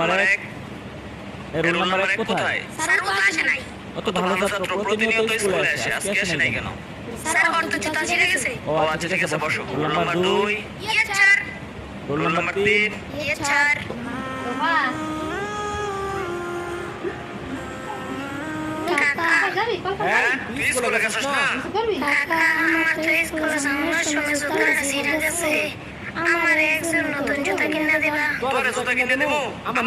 Number 1 এর roll number 1 কোথায়? Sir ও আসে নাই। অত ভালো ছাত্র প্রতিনিয়ত স্কুলে আসে, আজকে আসে নাই কেন? স্যার ওর তো জুতা ছিঁড়ে গেছে। ও আচ্ছা ঠিক আছে বসো। Roll number 2, yes sir. Roll number 3, yes sir. বাবা হ্যাঁ তুই স্কুলে গেছিস না? কাকা আমার তো স্কুলে যাওয়ার সময় জুতাটা ছিঁড়ে গেছে। আমার একজন নতুন জুতা কিনে দিবা। তোর জুতা কিনে দেবো? আমার